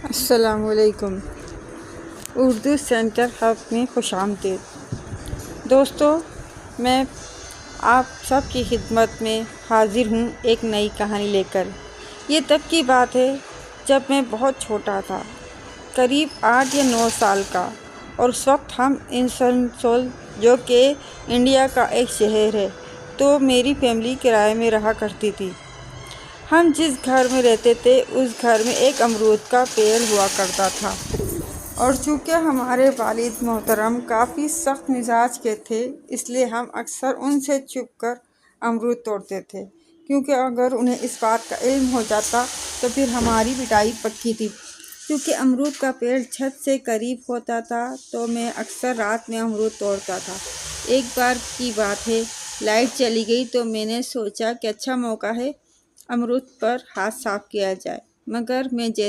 السلام علیکم۔ Urdu centre hub میں خوش آمدید۔ دوستو، میں آپ سب کی خدمت میں حاضر ہوں ایک نئی کہانی لے کر۔ یہ تب کی بات ہے جب میں بہت چھوٹا تھا، قریب 8 یا 9 سال کا، اور اس وقت ہم آسنسول، جو کہ انڈیا کا ایک شہر ہے، تو میری فیملی کرائے میں رہا کرتی تھی۔ ہم جس گھر میں رہتے تھے اس گھر میں ایک امرود کا پیڑ ہوا کرتا تھا، اور چونکہ ہمارے والد محترم کافی سخت مزاج کے تھے، اس لیے ہم اکثر ان سے چھپ کر امرود توڑتے تھے، کیونکہ اگر انہیں اس بات کا علم ہو جاتا تو پھر ہماری پٹائی پکی تھی۔ کیونکہ امرود کا پیڑ چھت سے قریب ہوتا تھا تو میں اکثر رات میں امرود توڑتا تھا۔ ایک بار کی بات ہے، لائٹ چلی گئی تو میں نے سوچا کہ اچھا موقع ہے امرود پر ہاتھ صاف کیا جائے، مگر میں جیسے